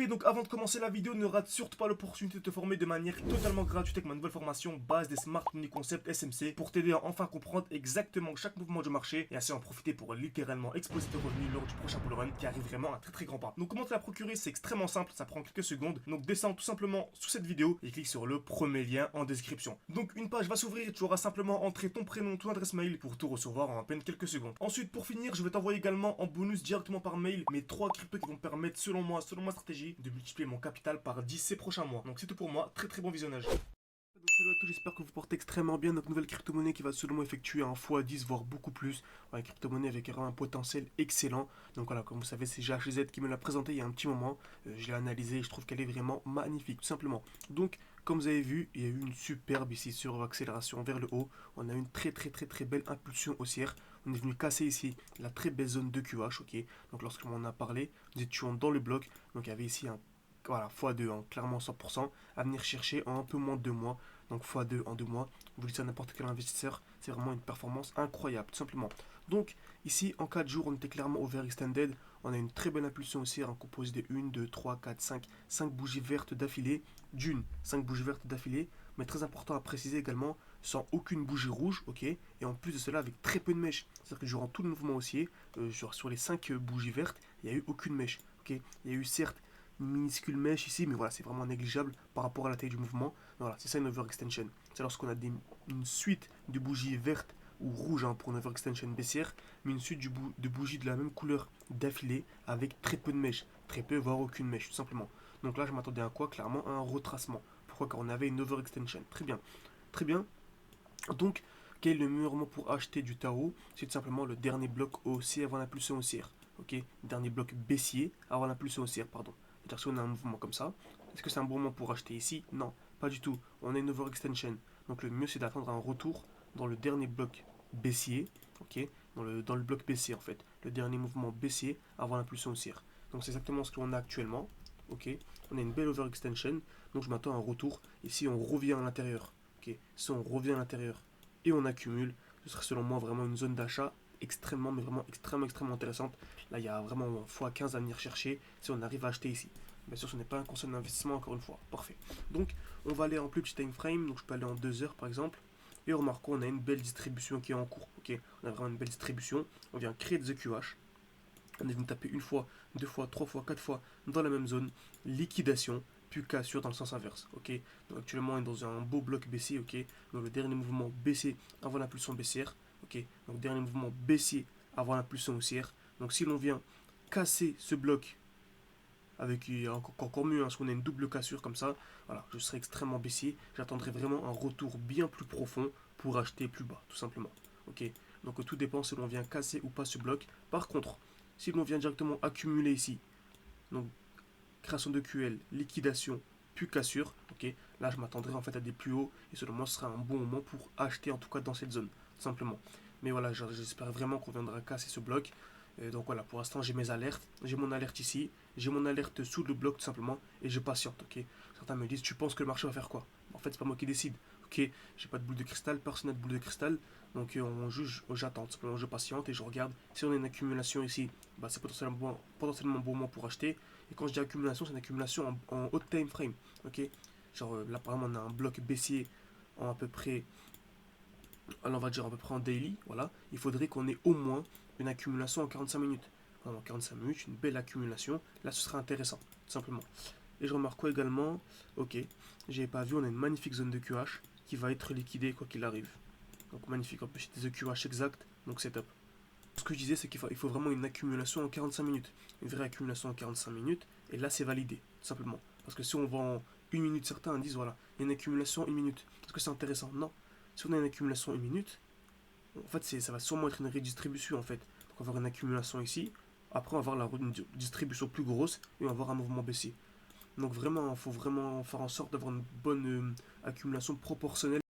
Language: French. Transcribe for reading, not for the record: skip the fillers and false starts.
Et donc avant de commencer la vidéo, ne rate surtout pas l'opportunité de te former de manière totalement gratuite avec ma nouvelle formation base des Smart Money Concept SMC pour t'aider à enfin comprendre exactement chaque mouvement du marché et ainsi en profiter pour littéralement exploser tes revenus lors du prochain bull run qui arrive vraiment à très très grand pas. Donc comment te la procurer, c'est extrêmement simple, ça prend quelques secondes. Donc descends tout simplement sous cette vidéo et clique sur le premier lien en description. Donc une page va s'ouvrir et tu auras simplement entré ton prénom, ton adresse mail pour tout recevoir en à peine quelques secondes. Ensuite pour finir, je vais t'envoyer également en bonus directement par mail mes 3 cryptos qui vont te permettre selon moi, selon ma stratégie, de multiplier mon capital par 10 ces prochains mois. Donc c'est tout pour moi, très très bon visionnage. Donc salut à tous, j'espère que vous portez extrêmement bien. Notre nouvelle crypto-monnaie qui va selon moi effectuer un x10 voire beaucoup plus. Une crypto-monnaie avec vraiment un potentiel excellent. Donc voilà, comme vous savez, c'est GHZ qui me l'a présenté il y a un petit moment. Je l'ai analysé et je trouve qu'elle est vraiment magnifique, tout simplement. Donc comme vous avez vu, il y a eu une superbe ici sur accélération vers le haut. On a une très belle impulsion haussière. On est venu casser ici la très belle zone de QH, ok. Donc lorsque on en a parlé, nous étions dans le bloc. Donc il y avait ici un voilà, x2, hein, clairement 100%, à venir chercher en un peu moins de 2 mois. Donc x2 en 2 mois, vous le dites à n'importe quel investisseur, c'est vraiment une performance incroyable, tout simplement. Donc ici, en 4 jours, on était clairement overextended. On a une très belle impulsion haussière, composée de 1, 2, 3, 4, 5 bougies vertes d'affilée. 5 bougies vertes d'affilée, mais très important à préciser également, sans aucune bougie rouge, ok. Et en plus de cela, avec très peu de mèches. C'est-à-dire que durant tout le mouvement haussier, sur les 5 bougies vertes, il n'y a eu aucune mèche, ok. Il y a eu certes une minuscule mèche ici, mais voilà, c'est vraiment négligeable par rapport à la taille du mouvement. Voilà, c'est ça une overextension. C'est lorsqu'on a une suite de bougies vertes ou rouges, hein, pour une overextension baissière, mais une suite de bougies de la même couleur d'affilée avec très peu de mèches, très peu voire aucune mèche tout simplement. Donc là je m'attendais à quoi? Clairement à un retracement. Pourquoi? Car on avait une overextension. Très bien, très bien. Donc quel est le meilleur moment pour acheter du tarot? C'est tout simplement le dernier bloc haussier avant l'impulsion haussière. Ok, dernier bloc baissier avant l'impulsion haussière, pardon. C'est-à-dire si on a un mouvement comme ça, est-ce que c'est un bon moment pour acheter ici? Non, pas du tout. On a une overextension. Donc le mieux c'est d'attendre un retour dans le dernier bloc baissier, ok, dans le bloc baissier en fait, le dernier mouvement baissier avant l'impulsion haussière. Donc c'est exactement ce que l'on a actuellement, ok. On a une belle overextension, donc je m'attends à un retour. Ici on revient à l'intérieur, ok. Si on revient à l'intérieur et on accumule, ce serait selon moi vraiment une zone d'achat extrêmement, mais vraiment extrêmement intéressante. Là, il y a vraiment un x15 à venir chercher si on arrive à acheter ici. Bien sûr, ce n'est pas un concept d'investissement, encore une fois. Parfait. Donc, on va aller en plus petit time frame. Donc, je peux aller en 2 heures, par exemple. Et remarquons, on a une belle distribution qui est en cours. Ok, on a vraiment une belle distribution. On vient créer des EQH. On est venu taper une fois, 2 fois, 3 fois, 4 fois dans la même zone. Liquidation, puis cassure dans le sens inverse. Ok, donc actuellement, on est dans un beau bloc baissier. Ok, donc le dernier mouvement baissier avant l'impulsion baissière. Ok, donc dernier mouvement baissier avant l'impulsion haussière. Donc si l'on vient casser ce bloc avec encore mieux, hein, parce qu'on a une double cassure comme ça, voilà, je serai extrêmement baissier. J'attendrai vraiment un retour bien plus profond pour acheter plus bas, tout simplement. Ok, donc tout dépend si l'on vient casser ou pas ce bloc. Par contre, si l'on vient directement accumuler ici, donc création de QL, liquidation, puis cassure, ok, là je m'attendrai en fait à des plus hauts et selon moi ce sera un bon moment pour acheter en tout cas dans cette zone, tout simplement. Mais voilà, j'espère vraiment qu'on viendra casser ce bloc. Et donc voilà, pour l'instant j'ai mes alertes, j'ai mon alerte ici, j'ai mon alerte sous le bloc tout simplement et je patiente, ok. Certains me disent, tu penses que le marché va faire quoi? En fait, c'est pas moi qui décide, ok. J'ai pas de boule de cristal, personne n'a de boule de cristal, donc on juge, j'attends, simplement je patiente et je regarde. Si on a une accumulation ici, bah, c'est potentiellement un bon moment pour acheter. Et quand je dis accumulation, c'est une accumulation en haute time frame, ok. Genre là par exemple on a un bloc baissier en à peu près, alors on va dire à peu près en daily, voilà. Il faudrait qu'on ait au moins une accumulation en 45 minutes. Voilà, en 45 minutes, une belle accumulation. Là, ce sera intéressant, tout simplement. Et je remarque quoi également? Ok, j'avais pas vu, on a une magnifique zone de QH qui va être liquidée quoi qu'il arrive. Donc magnifique, en plus c'est des EQH exacts, donc c'est top. Ce que je disais, c'est qu'il faut vraiment une accumulation en 45 minutes. Une vraie accumulation en 45 minutes, et là c'est validé, tout simplement. Parce que si on va en 1 minute, certains disent voilà, il y a une accumulation 1 minute. Est-ce que c'est intéressant? Non. Si on a une accumulation 1 minute, en fait ça va sûrement être une redistribution en fait. Donc on va avoir une accumulation ici, après on va avoir une distribution plus grosse, et on va avoir un mouvement baissier. Donc vraiment, il faut vraiment faire en sorte d'avoir une bonne accumulation proportionnelle.